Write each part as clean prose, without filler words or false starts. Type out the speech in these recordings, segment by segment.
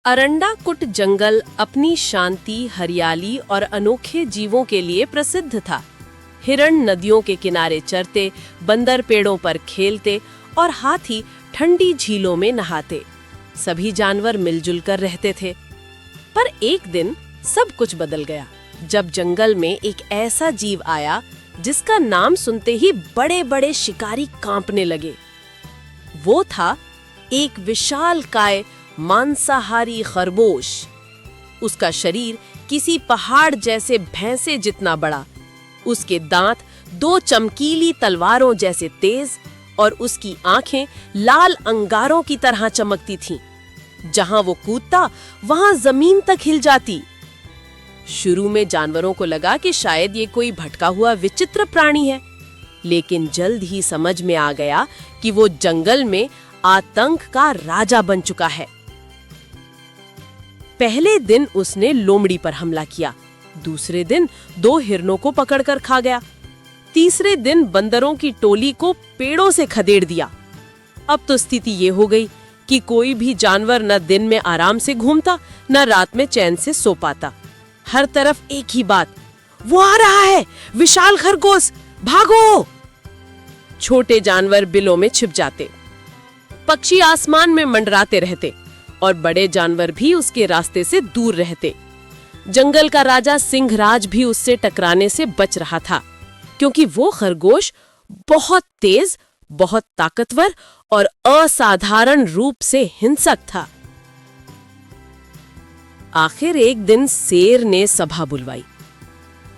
अरंडाकुट जंगल अपनी शांति, हरियाली और अनोखे जीवों के लिए प्रसिद्ध था। हिरण नदियों के किनारे चरते, बंदर पेड़ों पर खेलते और हाथी ठंडी झीलों में नहाते। सभी जानवर मिलजुल कर रहते थे। पर एक दिन सब कुछ बदल गया जब जंगल में एक ऐसा जीव आया जिसका नाम सुनते ही बड़े-बड़े शिकारी कांपने लगे। वो था एक विशालकाय मांसाहारी खरगोश। उसका शरीर किसी पहाड़ जैसे भैंसे जितना बड़ा, उसके दांत दो चमकीली तलवारों जैसे तेज और उसकी आंखें लाल अंगारों की तरह चमकती थीं। जहां वो कूदता वहां जमीन तक हिल जाती। शुरू में जानवरों को लगा कि शायद ये कोई भटका हुआ विचित्र प्राणी है, लेकिन जल्द ही समझ में आ गया कि वो जंगल में आतंक का राजा बन चुका है। पहले दिन उसने लोमड़ी पर हमला किया, दूसरे दिन 2 हिरणों को पकड़कर खा गया, तीसरे दिन बंदरों की टोली को पेड़ों से खदेड़ दिया। अब तो स्थिति ये हो गई कि कोई भी जानवर न दिन में आराम से घूमता, न रात में चैन से सो पाता। हर तरफ एक ही बात, वो आ रहा है, विशाल खरगोश, भागो! छोटे जानवर बिलों में छिप जाते, पक्षी आसमान में मंडराते रहते और बड़े जानवर भी उसके रास्ते से दूर रहते। जंगल का राजा सिंहराज भी उससे टकराने से बच रहा था, क्योंकि वो खरगोश बहुत तेज, बहुत ताकतवर और असाधारण रूप से हिंसक था। आखिर एक दिन शेर ने सभा बुलवाई।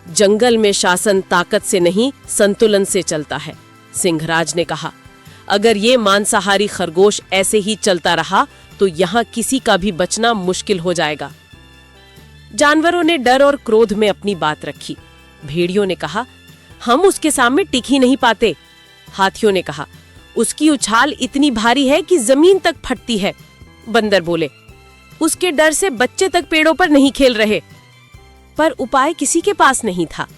जंगल में शासन ताकत से नहीं, संतुलन से चलता है। सिंहराज ने कहा, अगर ये मांसाहारी खरगोश ऐसे ही चलता रहा तो यहाँ किसी का भी बचना मुश्किल हो जाएगा। जानवरों ने डर और क्रोध में अपनी बात रखी। भेड़ियों ने कहा, हम उसके सामने टिक ही नहीं पाते। हाथियों ने कहा, उसकी उछाल इतनी भारी है कि जमीन तक फटती है। बंदर बोले, उसके डर से बच्चे तक पेड़ों पर नहीं खेल रहे। पर उपाय किसी के पास नहीं था।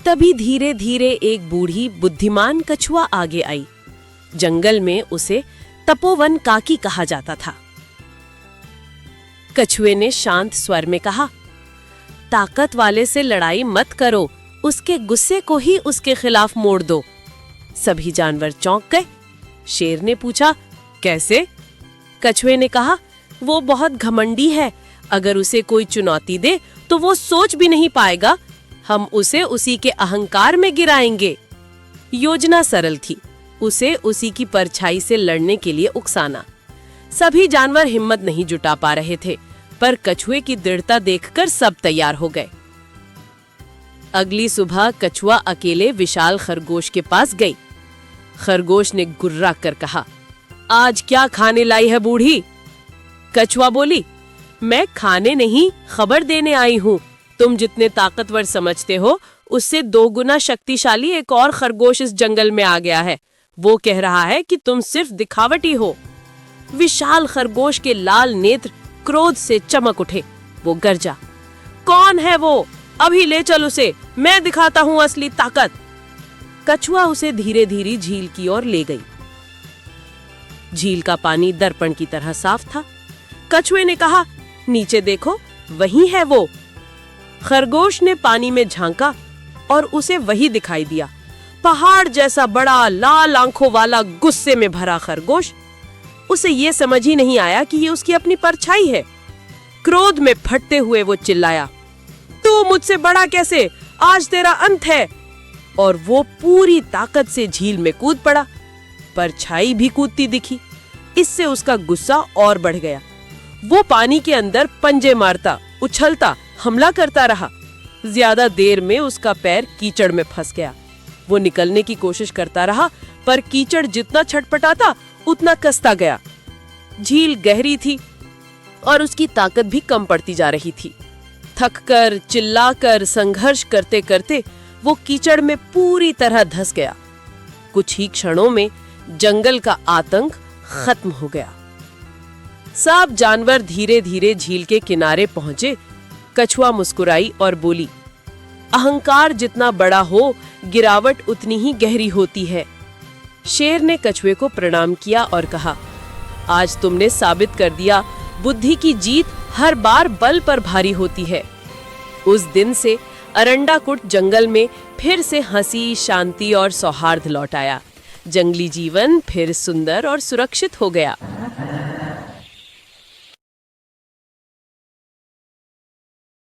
तभी धीरे धीरे एक बूढ़ी बुद्धिमान कछुआ आगे आई। जंगल में उसे तपोवन काकी कहा जाता था। कछुए ने शांत स्वर में कहा, ताकत वाले से लड़ाई मत करो, उसके गुस्से को ही उसके खिलाफ मोड़ दो। सभी जानवर चौंक गए। शेर ने पूछा, कैसे? कछुए ने कहा, वो बहुत घमंडी है, अगर उसे कोई चुनौती दे तो वो सोच भी नहीं पाएगा। हम उसे उसी के अहंकार में गिराएंगे। योजना सरल थी, उसे उसी की परछाई से लड़ने के लिए उकसाना। सभी जानवर हिम्मत नहीं जुटा पा रहे थे, पर कछुए की दृढ़ता देखकर सब तैयार हो गए। अगली सुबह कछुआ अकेले विशाल खरगोश के पास गई। खरगोश ने गुर्रा कर कहा, आज क्या खाने लाई है बूढ़ी? कछुआ बोली, मैं खाने नहीं, खबर देने आई हूँ। तुम जितने ताकतवर समझते हो, उससे 2 गुना शक्तिशाली एक और खरगोश इस जंगल में आ गया है। वो कह रहा है कि तुम सिर्फ दिखावटी हो। विशाल खरगोश के लाल नेत्र क्रोध से चमक उठे। वो गरजा, कौन है वो? अभी ले चल उसे, मैं दिखाता हूँ असली ताकत। कछुआ उसे धीरे धीरे झील की ओर ले गई। झील का पानी दर्पण की तरह साफ था। कछुए ने कहा, नीचे देखो, वही है वो। खरगोश ने पानी में झांका और उसे वही दिखाई दिया, पहाड़ जैसा बड़ा, लाल आंखों वाला, गुस्से में भरा खरगोश। उसे ये समझ ही नहीं आया कि ये उसकी अपनी परछाई है। क्रोध में फटते हुए वो चिल्लाया, तू मुझसे बड़ा कैसे? आज तेरा अंत है। और वो पूरी ताकत से झील में कूद पड़ा। परछाई भी कूदती दिखी। इससे उसका गुस्सा और बढ़ गया। वो पानी के अंदर पंजे मारता, उछलता, हमला करता रहा। ज्यादा देर में उसका पैर कीचड़ में फंस गया। वो निकलने की कोशिश करता रहा, पर कीचड़ जितना छटपटाता उतना कसता गया। झील गहरी थी और उसकी ताकत भी कम पड़ती जा रही थी। थककर, चिल्लाकर, संघर्ष करते करते वो कीचड़ में पूरी तरह धंस गया। कुछ ही क्षणों में जंगल का आतंक खत्म हो गया। सब जानवर धीरे धीरे झील के किनारे पहुंचे। कछुआ मुस्कुराई और बोली, अहंकार जितना बड़ा हो, गिरावट उतनी ही गहरी होती है। शेर ने कछुए को प्रणाम किया और कहा, आज तुमने साबित कर दिया बुद्धि की जीत हर बार बल पर भारी होती है। उस दिन से अरंडाकुट जंगल में फिर से हंसी, शांति और सौहार्द लौट आया। जंगली जीवन फिर सुंदर और सुरक्षित हो गया।